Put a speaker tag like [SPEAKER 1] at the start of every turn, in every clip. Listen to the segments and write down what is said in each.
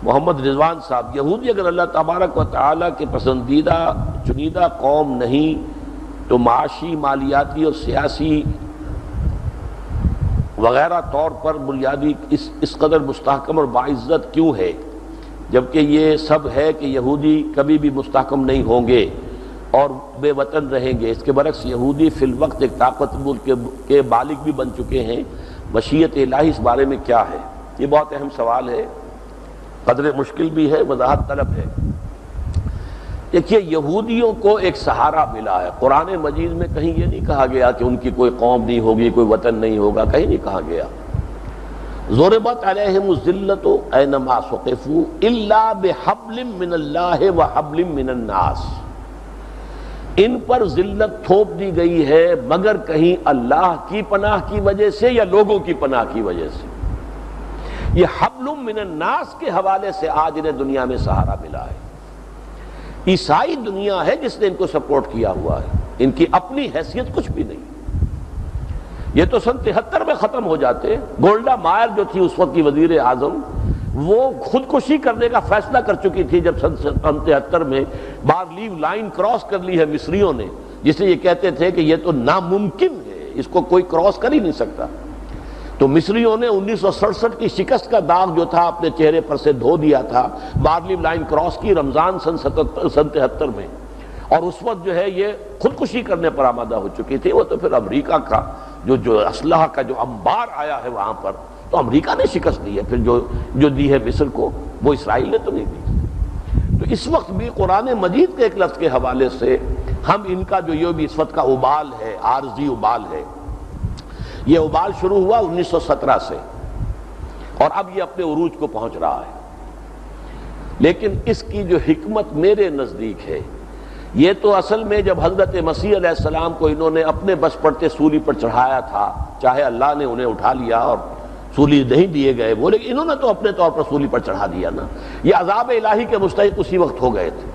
[SPEAKER 1] محمد رضوان صاحب، یہودی اگر اللہ تبارک و تعالیٰ کے پسندیدہ چنیدہ قوم نہیں تو معاشی، مالیاتی اور سیاسی وغیرہ طور پر بنیادی اس قدر مستحکم اور باعزت کیوں ہے، جبکہ یہ سب ہے کہ یہودی کبھی بھی مستحکم نہیں ہوں گے اور بے وطن رہیں گے؟ اس کے برعکس یہودی فی الوقت ایک طاقتور کے بالغ بھی بن چکے ہیں۔ مشیت الہی اس بارے میں کیا ہے؟ یہ بہت اہم سوال ہے، قدر مشکل بھی ہے، وضاحت طلب ہے۔ دیکھیے، یہودیوں کو ایک سہارا ملا ہے۔ قرآن مجید میں کہیں یہ نہیں کہا گیا کہ ان کی کوئی قوم نہیں ہوگی، کوئی وطن نہیں ہوگا، کہیں نہیں کہا گیا۔ ضربت علیہم الذلۃ اینما ثقفوا الا بحبل من اللہ وحبل من الناس، ان پر ذلت تھوپ دی گئی ہے مگر کہیں اللہ کی پناہ کی وجہ سے یا لوگوں کی پناہ کی وجہ سے۔ یہ حبل من الناس کے حوالے سے آج انہیں دنیا میں سہارا ملا ہے۔ عیسائی دنیا ہے جس نے ان کو سپورٹ کیا ہوا ہے، ان کی اپنی حیثیت کچھ بھی نہیں۔ یہ تو سن 73 میں ختم ہو جاتے۔ گولڈا مائر جو تھی اس وقت کی وزیر اعظم، وہ خودکشی کرنے کا فیصلہ کر چکی تھی جب سن 73 میں بارلیو لائن کراس کر لی ہے مصریوں نے، جسے یہ کہتے تھے کہ یہ تو ناممکن ہے، اس کو کوئی کراس کر ہی نہیں سکتا۔ تو مصریوں نے 1967 کی شکست کا داغ جو تھا اپنے چہرے پر سے دھو دیا تھا، بارلیو لائن کراس کی رمضان سن 73 میں، اور اس وقت جو ہے یہ خودکشی کرنے پر آمادہ ہو چکی تھی۔ وہ تو پھر امریکہ کا جو اسلحہ کا جو انبار آیا ہے وہاں پر، تو امریکہ نے شکست دی ہے، پھر جو دی ہے مصر کو، وہ اسرائیل نے تو نہیں دی۔ تو اس وقت بھی قرآن مجید کے ایک لفظ کے حوالے سے ہم ان کا جو یہ بھی اس وقت کا ابال ہے، عارضی ابال ہے، یہ ابال شروع ہوا 1917 سے اور اب یہ اپنے عروج کو پہنچ رہا ہے۔ لیکن اس کی جو حکمت میرے نزدیک ہے، یہ تو اصل میں جب حضرت مسیح علیہ السلام کو انہوں نے اپنے بس پڑتے سولی پر چڑھایا تھا، چاہے اللہ نے انہیں اٹھا لیا اور سولی نہیں دیے گئے وہ، لیکن انہوں نے تو اپنے طور پر سولی پر چڑھا دیا نا، یہ عذاب الہی کے مستحق اسی وقت ہو گئے تھے،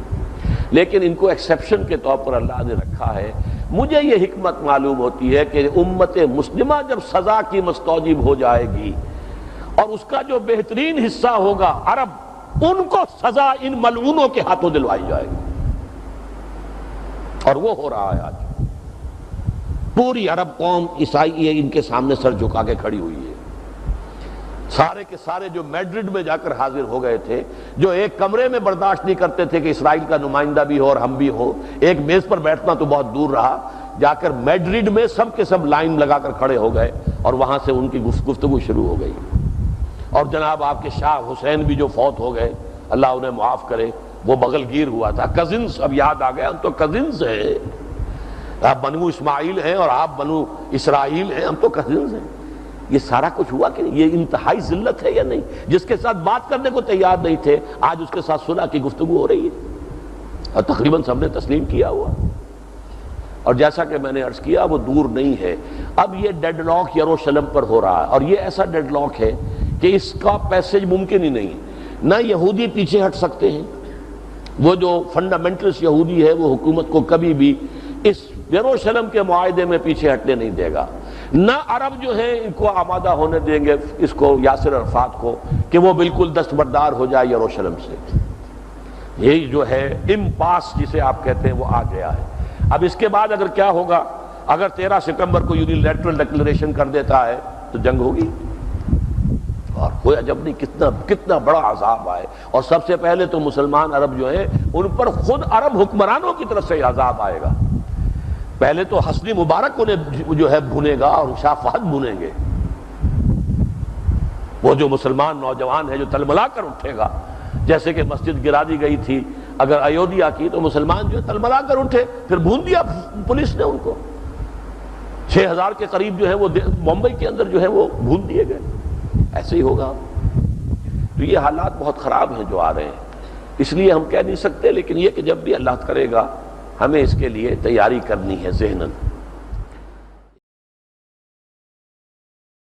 [SPEAKER 1] لیکن ان کو ایکسیپشن کے طور پر اللہ نے رکھا ہے۔ مجھے یہ حکمت معلوم ہوتی ہے کہ امت مسلمہ جب سزا کی مستوجب ہو جائے گی اور اس کا جو بہترین حصہ ہوگا عرب، ان کو سزا ان ملعونوں کے ہاتھوں دلوائی جائے گی، اور وہ ہو رہا ہے آج۔ پوری عرب قوم عیسائی ان کے سامنے سر جھکا کے کھڑی ہوئی ہے۔ سارے کے سارے جو میڈرڈ میں جا کر حاضر ہو گئے تھے، جو ایک کمرے میں برداشت نہیں کرتے تھے کہ اسرائیل کا نمائندہ بھی ہو اور ہم بھی ہو، ایک میز پر بیٹھنا تو بہت دور رہا، جا کر میڈرڈ میں سب کے سب لائن لگا کر کھڑے ہو گئے اور وہاں سے ان کی گفتگو شروع ہو گئی۔ اور جناب آپ کے شاہ حسین بھی جو فوت ہو گئے، اللہ انہیں معاف کرے، وہ بغل گیر ہوا تھا۔ کزنز، اب یاد آ گیا، ہم تو کزنز ہیں، آپ بنو اسماعیل ہیں اور آپ بنو اسرائیل ہیں، ہم تو کزنز ہیں۔ یہ سارا کچھ ہوا کہ نہیں؟ یہ انتہائی ذلت ہے یا نہیں؟ جس کے ساتھ بات کرنے کو تیار نہیں تھے، آج اس کے ساتھ صلح کی گفتگو ہو رہی ہے اور تقریباً سب نے تسلیم کیا ہوا۔ اور جیسا کہ میں نے عرض کیا، وہ دور نہیں ہے۔ اب یہ ڈیڈ لاک یروشلم پر ہو رہا ہے، اور یہ ایسا ڈیڈ لاک ہے کہ اس کا پیسج ممکن ہی نہیں۔ نہ یہودی پیچھے ہٹ سکتے ہیں، وہ جو فنڈامنٹلسٹ یہودی ہے وہ حکومت کو کبھی بھی اس یروشلم کے معاہدے میں پیچھے ہٹنے نہیں دے گا، نہ عرب جو ہیں ان کو آمادہ ہونے دیں گے اس کو، یاسر عرفات کو، کہ وہ بالکل دستبردار ہو جائے یروشلم سے۔ یہی جو ہے امپاس جسے آپ کہتے ہیں وہ آ گیا ہے۔ اب اس کے بعد اگر کیا ہوگا؟ اگر 13 ستمبر کو یونیلیٹرل ڈکلیریشن کر دیتا ہے تو جنگ ہوگی، اور کوئی عجب نہیں کتنا بڑا عذاب آئے۔ اور سب سے پہلے تو مسلمان عرب جو ہیں ان پر خود عرب حکمرانوں کی طرف سے عذاب آئے گا۔ پہلے تو حسنی مبارک انہیں جو ہے بھونے گا اور شاہ فہد بھونیں گے، وہ جو مسلمان نوجوان ہے جو تلملا کر اٹھے گا، جیسے کہ مسجد گرا دی گئی تھی اگر ایودھیا کی، تو مسلمان جو تلملا کر اٹھے، پھر بھون دیا پولیس نے ان کو۔ 6000 کے قریب جو ہے وہ ممبئی کے اندر جو ہے وہ بھون دیے گئے۔ ایسے ہی ہوگا۔ تو یہ حالات بہت خراب ہیں جو آ رہے ہیں، اس لیے ہم کہہ نہیں سکتے، لیکن یہ کہ جب بھی اللہ کرے گا ہمیں اس کے لیے تیاری کرنی ہے ذہناً۔